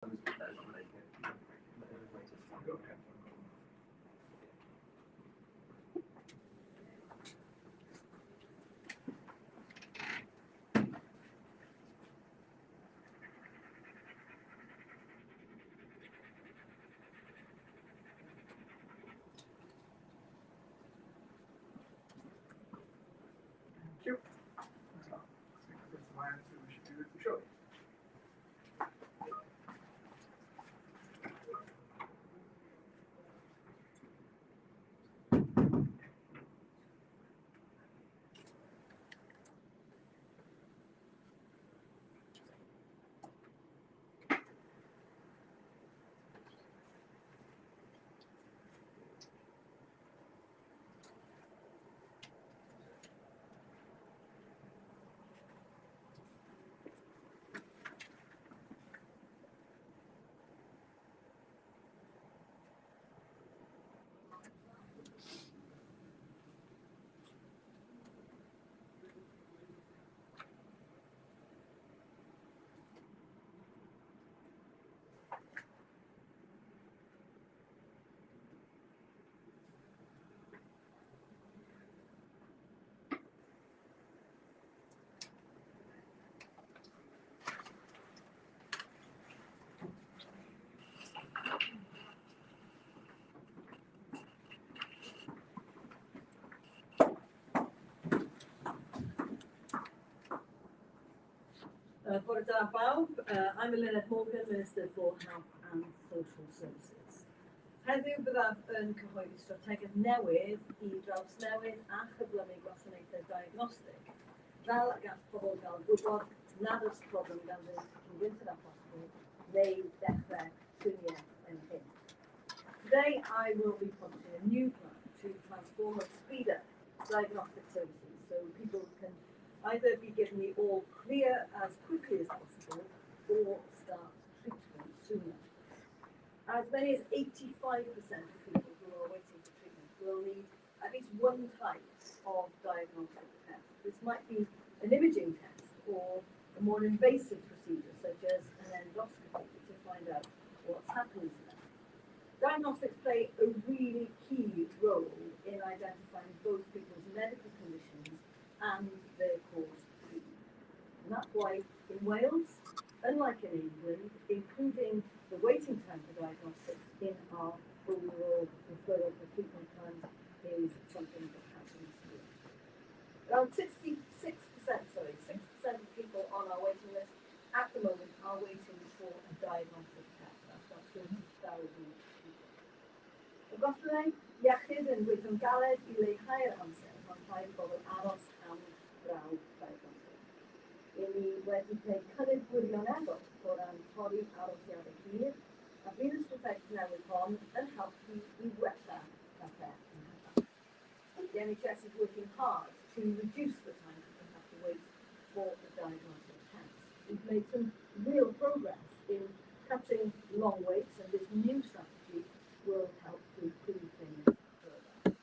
Thank you. That's my answer. We should do it for sure. Bore da bawb, I'm Senedd Morgan, Minister for Health and Social Services. Heddiw byddaf yn cyhoeddi strategaeth newydd I drawsnewid a chyflymu gwasanaethau diagnostig, fel gall pobl gael gwybod nad oes problem ganddyn nhw gynted â phosibl, neu dechrau triniaeth yn hyn. Today I will be publishing a new plan to transform and speed up diagnostic services so people can either be given the all clear as quickly as possible or start treatment sooner. As many as 85% of people who are waiting for treatment will need at least one type of diagnostic test. This might be an imaging test or a more invasive procedure such as an endoscopy to find out what's happening to them. Diagnostics play a really key role in identifying both people's medical conditions and their cause of treatment. And that's why in Wales, unlike in England, including the waiting time for diagnostics in our overall referral for treatment plans is something that happens here. Around 6% of people on our waiting list at the moment are waiting for a diagnostic test. That's about 20,000 people. Y gwasanaeth iechyd yn gweithio'n galed I leihau'r amser pan rhaid bobl aros am draw diagnostic. Rydyn ni wedi gwneud cynnydd gwirioneddol o ran torri arosiadau hir, a bydd y strategaeth newydd hon yn helpu I wella pethau yn hynny. The NHS is working hard to reduce the time people have to wait for a diagnostic test. We've made some real progress in cutting long waits, and this new strategy will help to improve things further.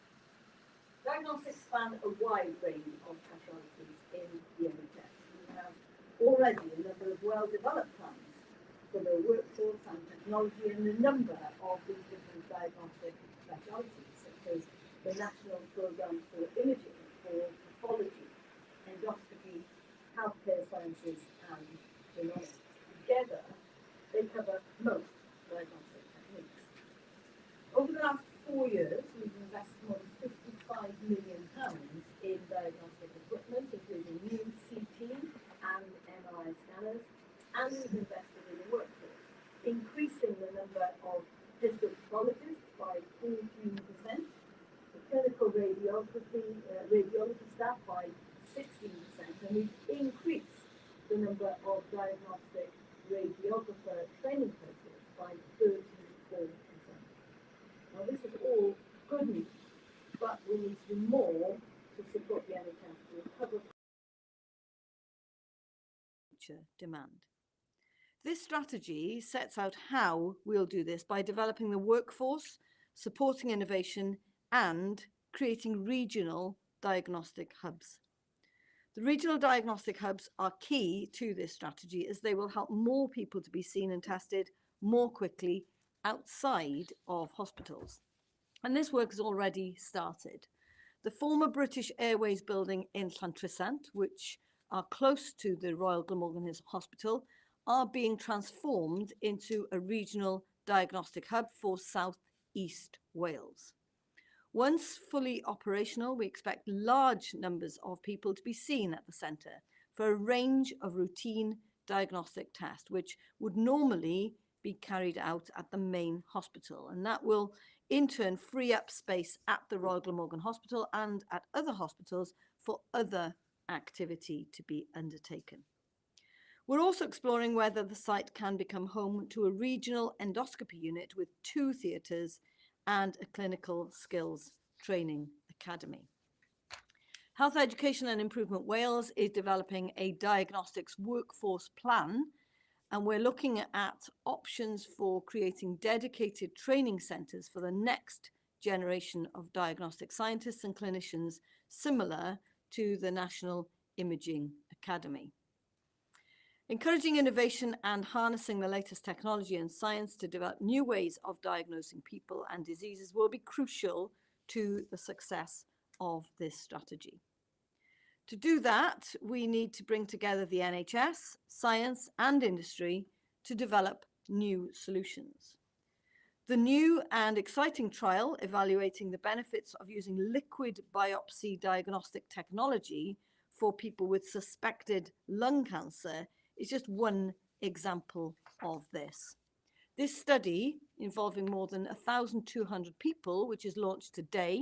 Diagnostics span a wide range of specialities in the NHS. We have already a number of well-developed plans for the workforce and technology and a number of these different diagnostic specialities, such as the National Programme for Imaging, for Pathology, Endoscopy, Healthcare Sciences and Genomics. Together, they cover most diagnostic techniques. Over the last 4 years, we've invested more than £55 million in diagnostic equipment, including new CT and MRI scanners, and we've invested in the workforce, increasing the number of histopathologists by 14%, the clinical radiology staff by 16%, and we've increased the number of diagnostic radiographer training courses by 34%. Now this is all good news, but we need to do more to support the NHS to recover future demand. This strategy sets out how we'll do this by developing the workforce, supporting innovation, and creating regional diagnostic hubs. The regional diagnostic hubs are key to this strategy as they will help more people to be seen and tested more quickly outside of hospitals. And this work has already started. The former British Airways building in Llantrisant, which are close to the Royal Glamorgan Hospital, are being transformed into a regional diagnostic hub for South East Wales. Once fully operational, we expect large numbers of people to be seen at the centre for a range of routine diagnostic tests, which would normally be carried out at the main hospital. And that will in turn free up space at the Royal Glamorgan Hospital and at other hospitals for other activity to be undertaken. We're also exploring whether the site can become home to a regional endoscopy unit with 2 theatres and a clinical skills training academy. Health Education and Improvement Wales is developing a diagnostics workforce plan, and we're looking at options for creating dedicated training centres for the next generation of diagnostic scientists and clinicians, similar to the National Imaging Academy. Encouraging innovation and harnessing the latest technology and science to develop new ways of diagnosing people and diseases will be crucial to the success of this strategy. To do that, we need to bring together the NHS, science and industry to develop new solutions. The new and exciting trial evaluating the benefits of using liquid biopsy diagnostic technology for people with suspected lung cancer is just one example of this. This study, involving more than 1,200 people, which is launched today,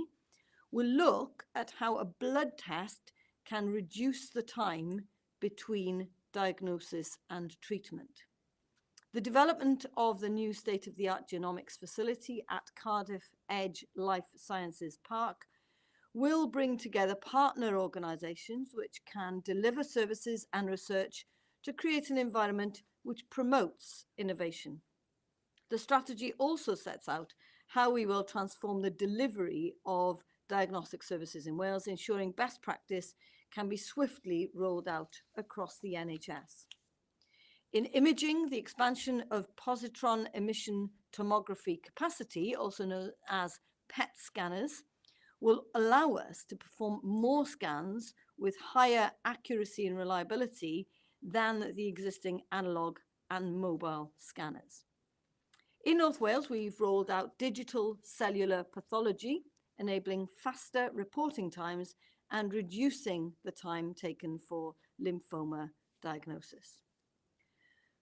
will look at how a blood test can reduce the time between diagnosis and treatment. The development of the new state-of-the-art genomics facility at Cardiff Edge Life Sciences Park will bring together partner organisations which can deliver services and research to create an environment which promotes innovation. The strategy also sets out how we will transform the delivery of diagnostic services in Wales, ensuring best practice can be swiftly rolled out across the NHS. In imaging, the expansion of positron emission tomography capacity, also known as PET scanners, will allow us to perform more scans with higher accuracy and reliability than the existing analogue and mobile scanners. In North Wales, we've rolled out digital cellular pathology, enabling faster reporting times and reducing the time taken for lymphoma diagnosis.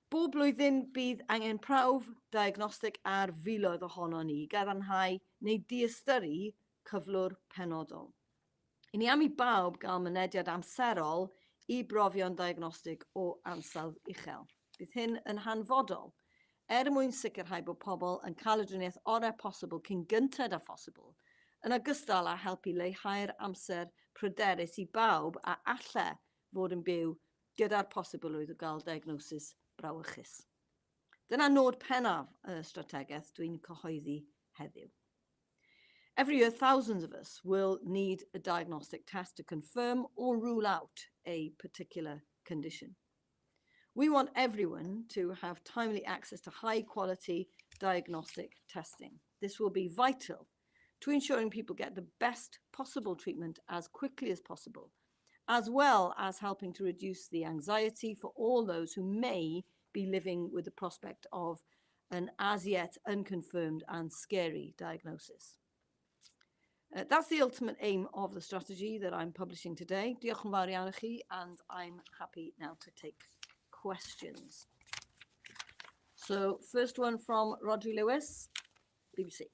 Bob blwyddyn bydd angen prawf diagnostic ar filoedd ohono ni gadarnhau neu diystyrru cyflwr penodol. I ni am I bawb gael mynediad amserol I brofion diagnostig o ansawdd uchel. Bydd hyn yn hanfodol mwyn sicrhau bod pobl yn cael y driniaeth orau posibl cyn gyntad a phosibl, yn ogystal â helpu leihau'r amser pryderus I bawb a alle fod yn byw gyda'r posibilrwydd o gael diagnosis brawychus. Dyna nod pennaf y strategaeth dwi'n cyhoeddi heddiw. Every year, thousands of us will need a diagnostic test to confirm or rule out a particular condition. We want everyone to have timely access to high-quality diagnostic testing. This will be vital to ensuring people get the best possible treatment as quickly as possible, as well as helping to reduce the anxiety for all those who may be living with the prospect of an as yet unconfirmed and scary diagnosis. That's the ultimate aim of the strategy that I'm publishing today. Diolch yn fawr iawn I chi, and I'm happy now to take questions. So, first one from Rodri Lewis, BBC.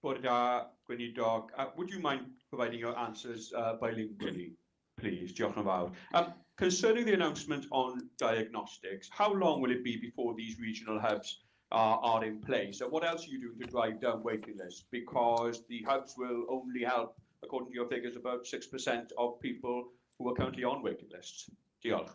Gweinidog, would you mind providing your answers bilingually, please? Diolch yn fawr. Concerning the announcement on diagnostics, how long will it be before these regional hubs are in place? And what else are you doing to drive down waiting lists? Because the hubs will only help, according to your figures, about 6% of people who are currently on waiting lists. Diolch.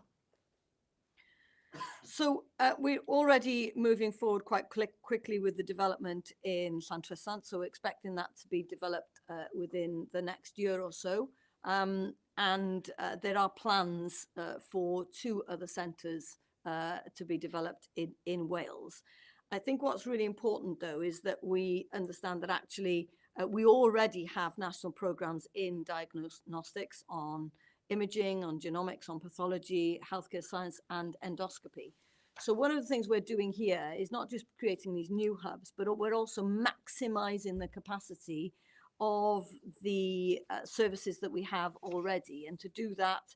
So we're already moving forward quite quickly with the development in Llantrisant, so we're expecting that to be developed within the next year or so. And there are plans for 2 other centres to be developed in Wales. I think what's really important, though, is that we understand that actually we already have national programs in diagnostics on imaging, on genomics, on pathology, healthcare science, and endoscopy. So one of the things we're doing here is not just creating these new hubs, but we're also maximizing the capacity of the services that we have already. And to do that,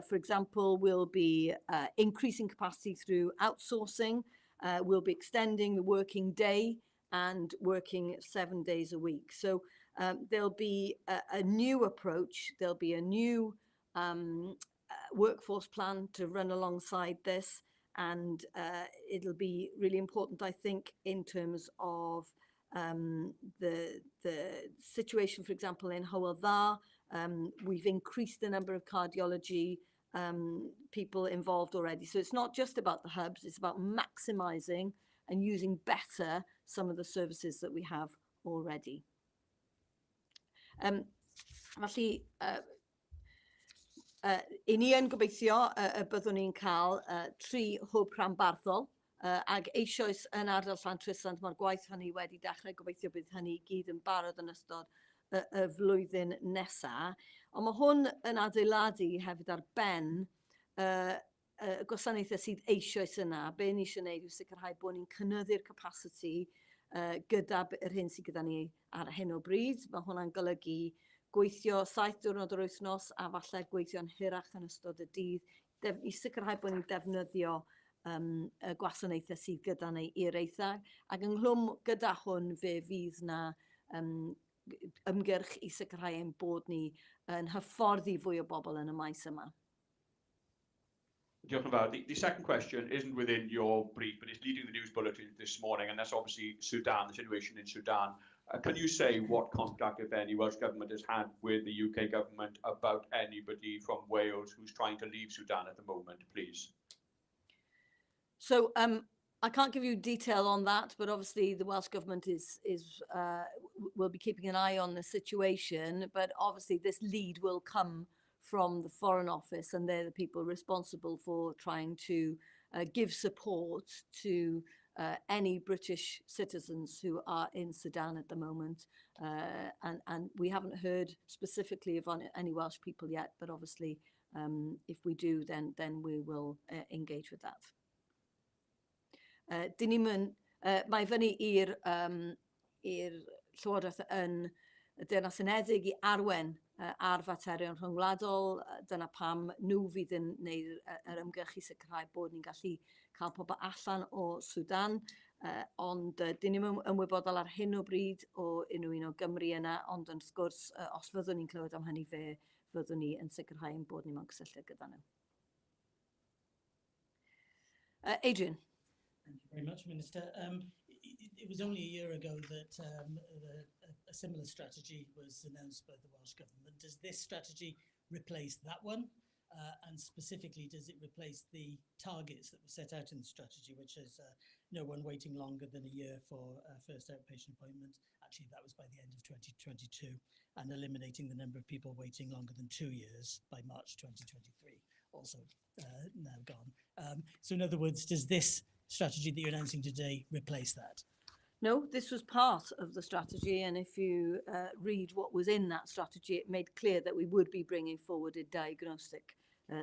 for example, we'll be increasing capacity through outsourcing. We'll be extending the working day and working 7 days a week. So there'll be a new approach. There'll be a new workforce plan to run alongside this. And it'll be really important, I think, in terms of the situation, for example, in Ansawdd Aer. We've increased the number of cardiology people involved already. So it's not just about the hubs, it's about maximising and using better some of the services that we have already. Felly, i ni yn gobeithio y byddwn ni'n cael 3 hwb rhanbarthol ag eisoes yn ardal Llantrysant, mae'r gwaith hynny wedi dechrau, gobeithio bydd hynny i gyd yn barod yn ystod y flwyddyn nesaf. Ond mae hwn yn adeiladu hefyd ar ben gwasanaethau sydd eisoes yna. Be ni eisiau gwneud yw sicrhau bod ni'n cynyddu'r capacity gyda yr hyn sydd gyda ni ar hyn o bryd. Mae hwnna'n golygu gweithio 7 diwrnod yr wythnos a falle gweithio'n hirach yn ystod y dydd i sicrhau bod ni'n defnyddio y gwasanaethau sydd gyda ni i'r eithaf. Ac ynghlwm gyda hwn fe fydd na ymgyrch i sicrhau ein bod ni yn hyfforddi fwy o bobl yn y maes yma. Diolch yn fawr. The second question isn't within your brief, but it's leading the news bulletin this morning, and that's obviously Sudan, the situation in Sudan. Can you say what contact, if any, Welsh Government has had with the UK Government about anybody from Wales who's trying to leave Sudan at the moment, please? So I can't give you detail on that, but obviously the Welsh Government will be keeping an eye on the situation, but obviously this lead will come from the Foreign Office, and they're the people responsible for trying to give support to any British citizens who are in Sudan at the moment. And we haven't heard specifically of any Welsh people yet, but obviously if we do, then we will engage with that. Mae fyny i'r Llywodraeth yn Deyrnas Unedig i arwen ar faterion rhyngwladol. Dyna pam nhw fydd yn gwneud yr ymgyrch i sicrhau bod ni'n gallu cael pobl allan o Sudan. Ond dyn ni'n ymwybodol ar hyn o bryd o unrhyw un o Gymru yna, ond yn sgwrs, os fyddwn ni'n clywed am hynny fyddwn ni yn sicrhau ein bod ni mewn cysylltiad gyda nhw. Adrian. Thank you very much, Minister. It was only a year ago that a similar strategy was announced by the Welsh Government. Does this strategy replace that one? And specifically, does it replace the targets that were set out in the strategy, which is no one waiting longer than a year for a first outpatient appointment? Actually, that was by the end of 2022, and eliminating the number of people waiting longer than 2 years by March 2023, also now gone. So in other words, does this strategy that you're announcing today replace that? No, this was part of the strategy, and if you read what was in that strategy, it made clear that we would be bringing forward a diagnostic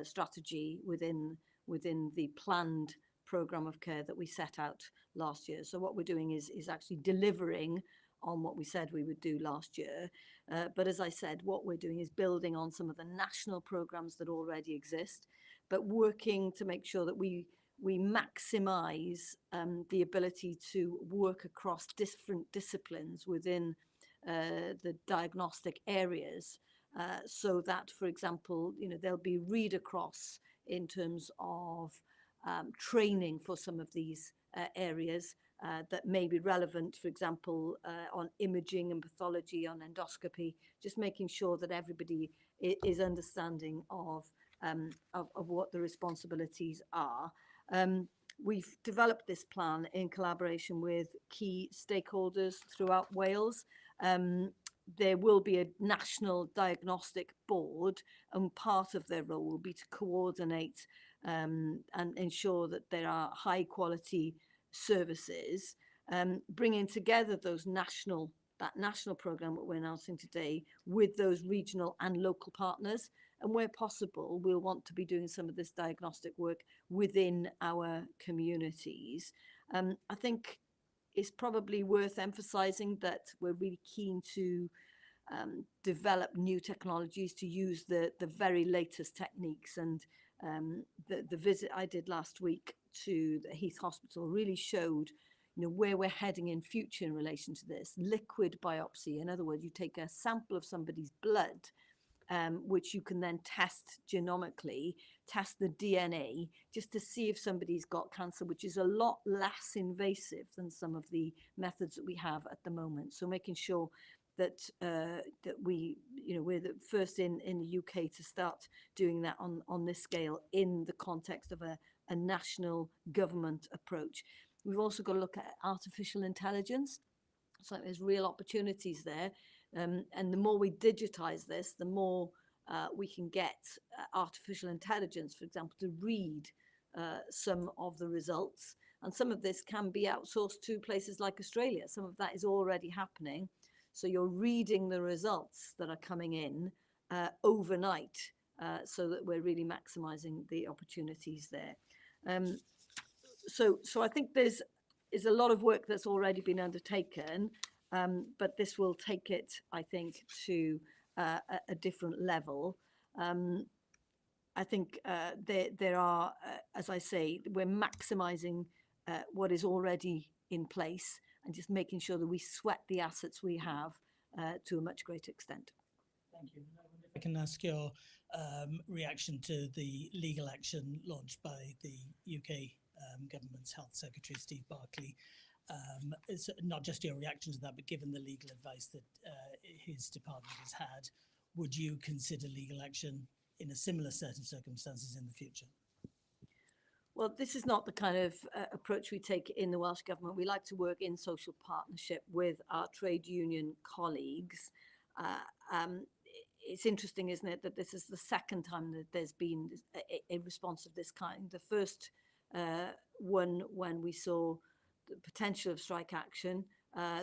strategy within the planned programme of care that we set out last year. So what we're doing is actually delivering on what we said we would do last year. But as I said, what we're doing is building on some of the national programmes that already exist, but working to make sure that we maximise the ability to work across different disciplines within the diagnostic areas, so that, for example, there'll be read across in terms of training for some of these areas that may be relevant, for example, on imaging and pathology, on endoscopy, just making sure that everybody is understanding of what the responsibilities are. We've developed this plan in collaboration with key stakeholders throughout Wales. There will be a national diagnostic board, and part of their role will be to coordinate and ensure that there are high quality services, bringing together that national programme that we're announcing today with those regional and local partners. And where possible, we'll want to be doing some of this diagnostic work within our communities. I think it's probably worth emphasising that we're really keen to develop new technologies to use the very latest techniques. And the visit I did last week to the Heath Hospital really showed where we're heading in future in relation to this. Liquid biopsy, in other words, you take a sample of somebody's blood, which you can then test genomically, test the DNA, just to see if somebody's got cancer, which is a lot less invasive than some of the methods that we have at the moment. So making sure that we're the first in the UK to start doing that on this scale in the context of a national government approach. We've also got to look at artificial intelligence. So there's real opportunities there. And the more we digitize this, the more we can get artificial intelligence, for example, to read some of the results. And some of this can be outsourced to places like Australia. Some of that is already happening. So you're reading the results that are coming in overnight, so that we're really maximizing the opportunities there. So I think there's a lot of work that's already been undertaken, but this will take it, I think, to a different level. I think there are, as I say, we're maximizing what is already in place and just making sure that we sweat the assets we have to a much greater extent. Thank you. I can ask your reaction to the legal action launched by the UK government's Health Secretary, Steve Barclay. It's not just your reaction to that, but given the legal advice that his department has had, would you consider legal action in a similar set of circumstances in the future? Well, this is not the kind of approach we take in the Welsh Government. We like to work in social partnership with our trade union colleagues. It's interesting, isn't it, that this is the second time that there's been a response of this kind. The first one, when we saw the potential of strike action,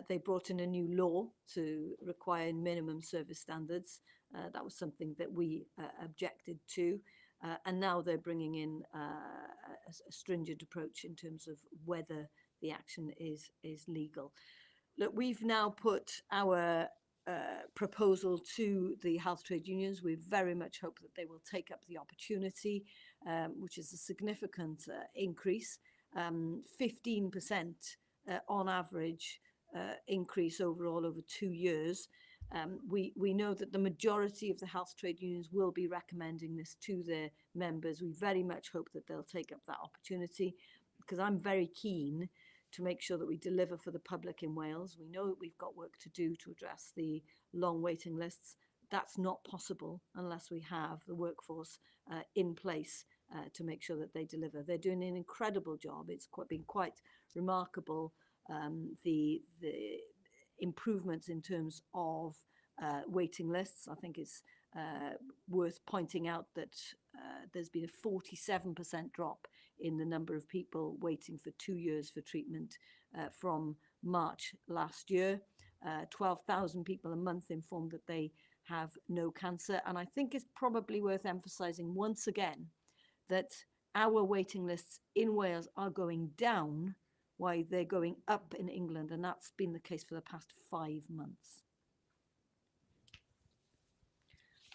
they brought in a new law to require minimum service standards. That was something that we objected to. And now they're bringing in a stringent approach in terms of whether the action is legal. Look, we've now put our proposal to the health trade unions. We very much hope that they will take up the opportunity, which is a significant increase, 15% on average increase overall over 2 years. We know that the majority of the health trade unions will be recommending this to their members. We very much hope that they'll take up that opportunity, because I'm very keen to make sure that we deliver for the public in Wales. We know that we've got work to do to address the long waiting lists. That's not possible unless we have the workforce in place to make sure that they deliver. They're doing an incredible job. It's been quite remarkable, the improvements in terms of waiting lists. I think it's worth pointing out that there's been a 47% drop in the number of people waiting for 2 years for treatment from March last year. 12,000 people a month informed that they have no cancer. And I think it's probably worth emphasising once again that our waiting lists in Wales are going down while they're going up in England, and that's been the case for the past 5 months.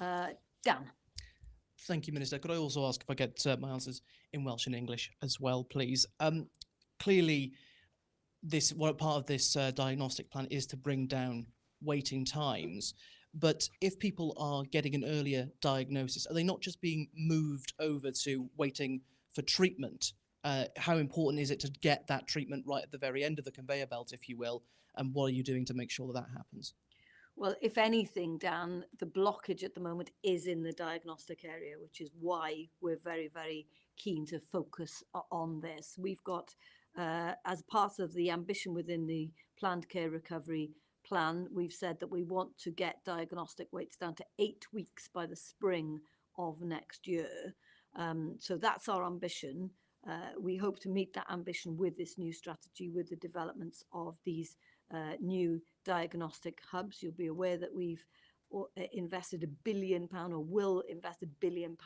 Dan. Thank you, Minister. Could I also ask if I get my answers in Welsh and English as well, please? Clearly, part of this diagnostic plan is to bring down waiting times. But if people are getting an earlier diagnosis, are they not just being moved over to waiting for treatment? How important is it to get that treatment right at the very end of the conveyor belt, if you will? And what are you doing to make sure that happens? Well, if anything, Dan, the blockage at the moment is in the diagnostic area, which is why we're very, very keen to focus on this. We've got, as part of the ambition within the planned care recovery plan, we've said that we want to get diagnostic waits down to 8 weeks by the spring of next year. So that's our ambition. We hope to meet that ambition with this new strategy, with the developments of these new diagnostic hubs. You'll be aware that we've invested £1 billion or will invest £1 billion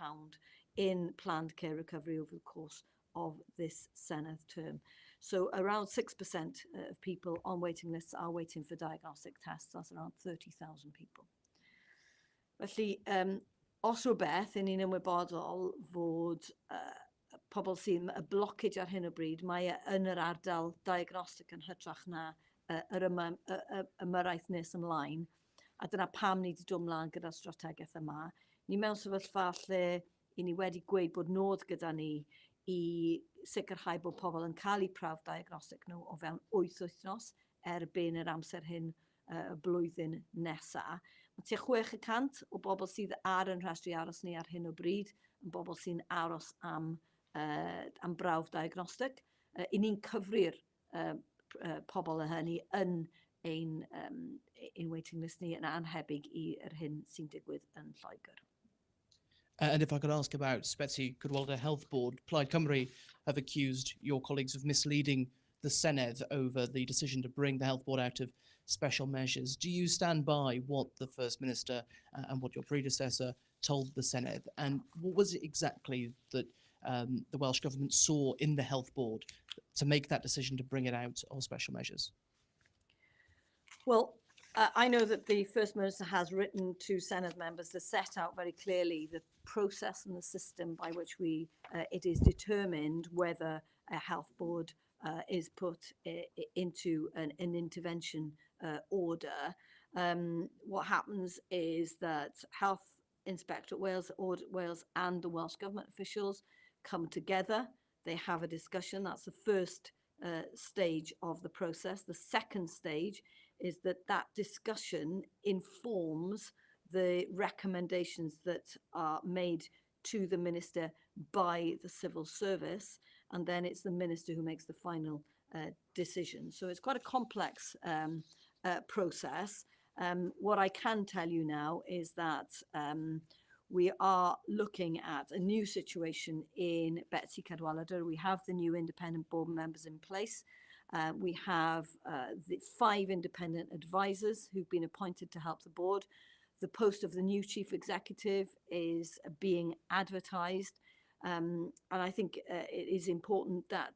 in planned care recovery over the course of this Senedd term. So around 6% of people on waiting lists are waiting for diagnostic tests. That's around 30,000 people. Felly, os rhywbeth, yn ni'n ymwybodol fod pobl sy'n y blocage ar hyn o bryd, mae yn yr ardal diagnostic yn hytrach na yr ymyrraeth nes ymlaen. A dyna pam ni wedi dod ymlaen gyda'r strategaeth yma. Ni mewn sefyllfa lle i ni wedi gweud bod nod gyda ni i sicrhau bod pobl yn cael eu prawf diagnostic nhw o fewn 8 wythnos erbyn yr amser hyn y blwyddyn nesaf. Mae tua 6% o bobl sydd ar yn rhestru aros ni ar hyn o bryd yn bobl sy'n aros am brawf diagnostic. I ni'n cyfri'r pobl hynny yn ein waiting list ni yn anhebyg i'r hyn sy'n digwydd yn Lloegr. And if I could ask about Betsy Cynhadledd Health Board, Plaid Cymru have accused your colleagues of misleading the Senedd over the decision to bring the Health Board out of special measures. Do you stand by what the First Minister and what your predecessor told the Senedd? And what was it exactly that the Welsh Government saw in the Health Board to make that decision to bring it out of special measures? Well, I know that the First Minister has written to Senedd members to set out very clearly the process and the system by which it is determined whether a health board is put into an intervention order. What happens is that Health Inspectorate Wales and the Welsh Government officials come together. They have a discussion. That's the first stage of the process. The second stage is that discussion informs the recommendations that are made to the Minister by the civil service, and then it's the Minister who makes the final decision. So it's quite a complex process. What I can tell you now is that we are looking at a new situation in Betsy Cynhadledd. We have the new independent board members in place. We have the 5 independent advisors who've been appointed to help the board. The post of the new chief executive is being advertised. And I think it is important that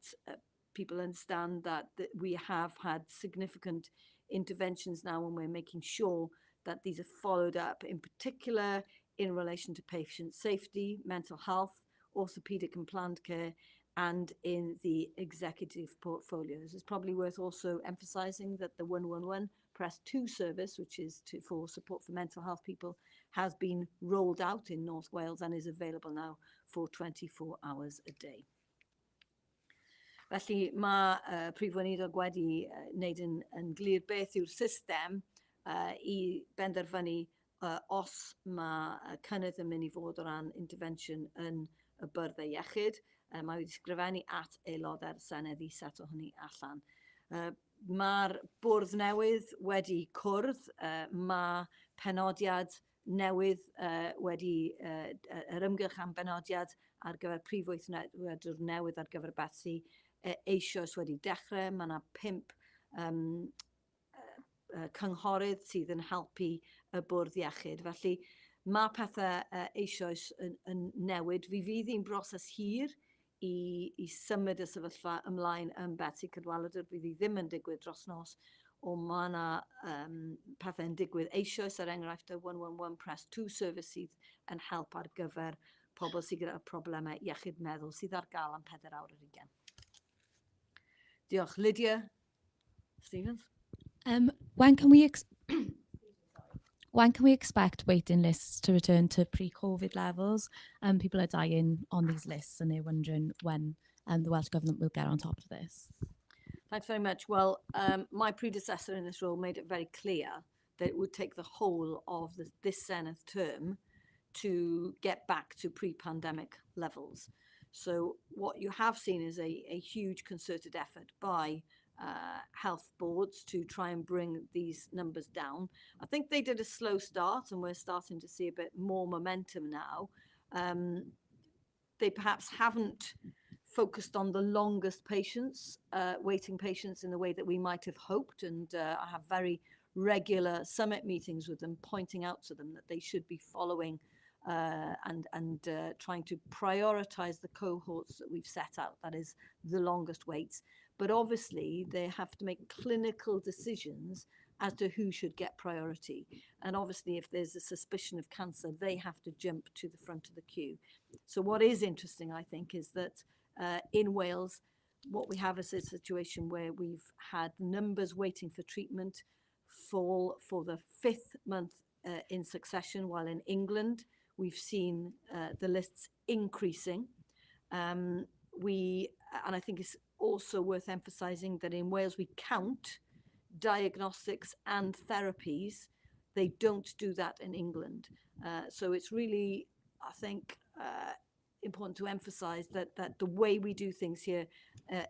people understand that we have had significant interventions now, and we're making sure that these are followed up, in particular in relation to patient safety, mental health, orthopaedic and planned care, and in the executive portfolios. It's probably worth also emphasising that the 111 Press 2 service, which is for support for mental health people, has been rolled out in North Wales and is available now for 24 hours a day. Felly mae Prif Weinidog wedi wneud yn glir beth yw'r system i benderfynu os mae cynnydd yn mynd i fod o ran intervention yn y byrddau iechyd. Mae wedi sgrifennu at aelodau'r Senedd i seto hynny allan. Mae'r bwrdd newydd wedi cwrdd, mae penodiad newydd yr ymgylch am benodiad ar gyfer prif weithredwr newydd ar gyfer Betsy eisoes wedi dechrau. Mae yna 5 cynghorydd sydd yn helpu y bwrdd iechyd. Felly mae pethau eisoes yn newid. Fydd hi'n broses hir i symud y sefyllfa ymlaen yn Betsy Cynhadledd. Bydd hi ddim yn digwydd dros nos, ond mae yna pethau yn digwydd eisoes, er enghraifft y 111 Press 2 service sydd yn help ar gyfer pobl sydd gyda problemau iechyd meddwl sydd ar gael am 4 awr yr 20. Diolch. Lydia Stevens. When can we expect waiting lists to return to pre-COVID levels? People are dying on these lists and they're wondering when the Welsh Government will get on top of this. Thanks very much. Well, my predecessor in this role made it very clear that it would take the whole of this Senedd term to get back to pre-pandemic levels. So what you have seen is a huge concerted effort by health boards to try and bring these numbers down. I think they did a slow start, and we're starting to see a bit more momentum now. they perhaps haven't focused on the longest patients, waiting patients in the way that we might have hoped. And I have very regular summit meetings with them, pointing out to them that they should be following and trying to prioritize the cohorts that we've set out, that is the longest waits. But obviously they have to make clinical decisions as to who should get priority. And obviously if there's a suspicion of cancer, they have to jump to the front of the queue. So what is interesting, I think, is that in Wales, what we have is a situation where we've had numbers waiting for treatment fall for the 5th month in succession, while in England, we've seen the lists increasing. And I think it's also worth emphasizing that in Wales, we count diagnostics and therapies. They don't do that in England. So it's really, I think, important to emphasize that the way we do things here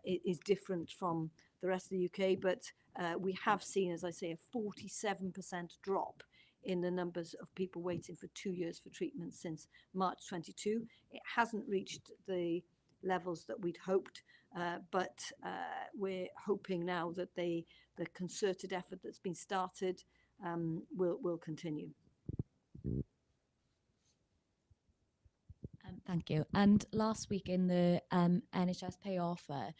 is different from the rest of the UK, but we have seen, as I say, a 47% drop in the numbers of people waiting for 2 years for treatment since March 22. It hasn't reached the levels that we'd hoped, but we're hoping now that the concerted effort that's been started will continue. Thank you. And last week in the NHS pay offer,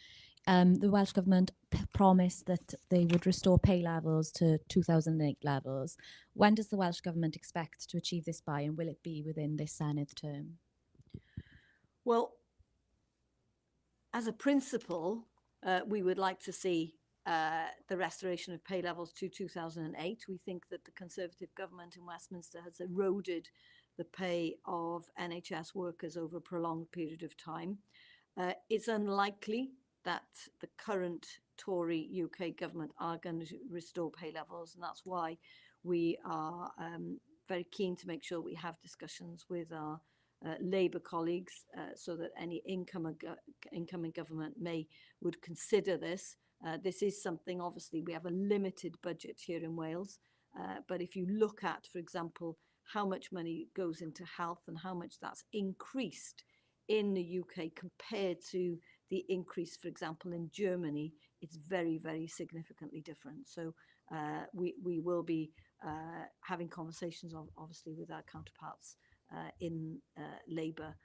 the Welsh Government promised that they would restore pay levels to 2008 levels. When does the Welsh Government expect to achieve this by, and will it be within this Senedd term? Well, as a principle, we would like to see the restoration of pay levels to 2008. We think that the Conservative government in Westminster has eroded the pay of NHS workers over a prolonged period of time. It's unlikely that the current Tory UK government are going to restore pay levels, and that's why we are very keen to make sure we have discussions with our Labour colleagues so that any incoming government would consider this. This is something, obviously, we have a limited budget here in Wales, but if you look at, for example, how much money goes into health and how much that's increased in the UK compared to the increase, for example, in Germany, it's very, very significantly different. So we will be having conversations, obviously, with our counterparts in Labour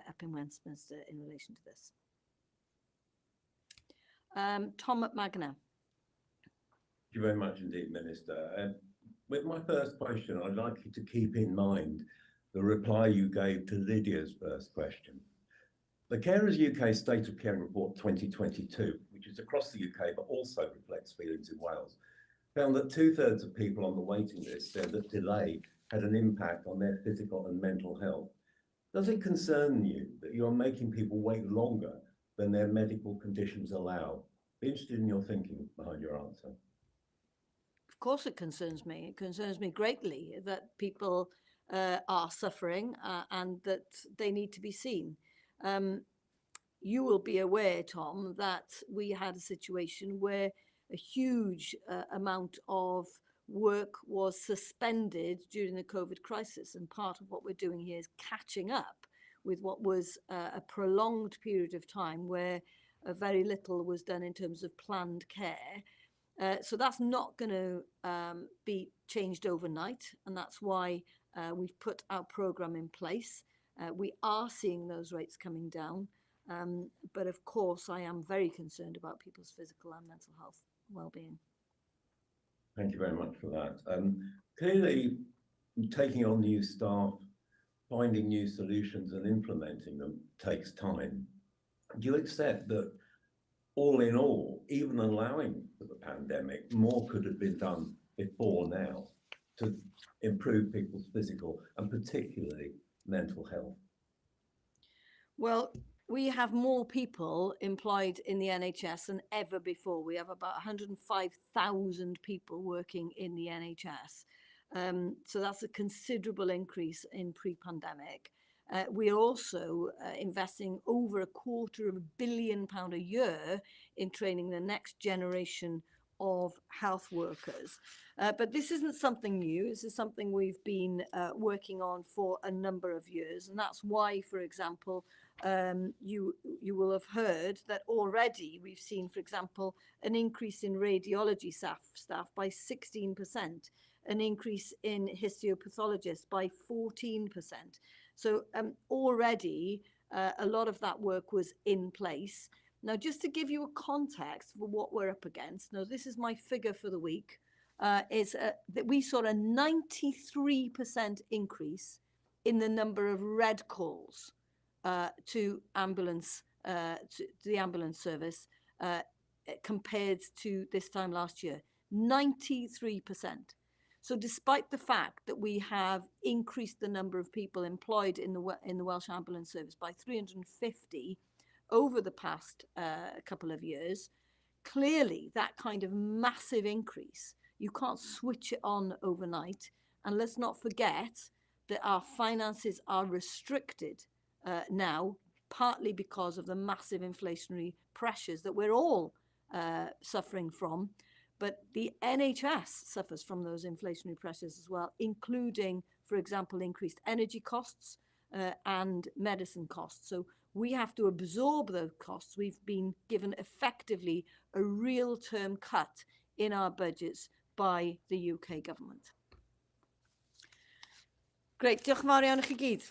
up in Westminster in relation to this. Tom McMagna. Thank you very much indeed, Minister. With my first question, I'd like you to keep in mind the reply you gave to Lydia's first question. The Carers UK State of Care Report 2022, which is across the UK but also reflects feelings in Wales, found that 2/3 of people on the waiting list said that delay had an impact on their physical and mental health. Does it concern you that you are making people wait longer than their medical conditions allow? Be interested in your thinking behind your answer. Of course it concerns me. It concerns me greatly that people are suffering and that they need to be seen. You will be aware, Tom, that we had a situation where a huge amount of work was suspended during the COVID crisis. And part of what we're doing here is catching up with what was a prolonged period of time where very little was done in terms of planned care. So that's not going to be changed overnight, and that's why we've put our programme in place. We are seeing those rates coming down, but of course I am very concerned about people's physical and mental health well-being. Thank you very much for that. Clearly, taking on new staff, finding new solutions and implementing them takes time. Do you accept that all in all, even allowing for the pandemic, more could have been done before now to improve people's physical and particularly mental health? Well, we have more people employed in the NHS than ever before. We have about 105,000 people working in the NHS. So that's a considerable increase in pre-pandemic. We are also investing over £250 million a year in training the next generation of health workers. But this isn't something new. This is something we've been working on for a number of years. And that's why, for example, you will have heard that already we've seen, for example, an increase in radiology staff by 16%, an increase in histopathologists by 14%. So already a lot of that work was in place. Now, just to give you a context for what we're up against, now this is my figure for the week, is that we saw a 93% increase in the number of red calls to the ambulance service compared to this time last year. 93%. So despite the fact that we have increased the number of people employed in the Welsh Ambulance Service by 350 over the past couple of years, clearly that kind of massive increase, you can't switch it on overnight. And let's not forget that our finances are restricted now, partly because of the massive inflationary pressures that we're all suffering from. But the NHS suffers from those inflationary pressures as well, including, for example, increased energy costs and medicine costs. So we have to absorb those costs. We've been given effectively a real-term cut in our budgets by the UK government. Great, diolch yn fawr iawn i chi gyd.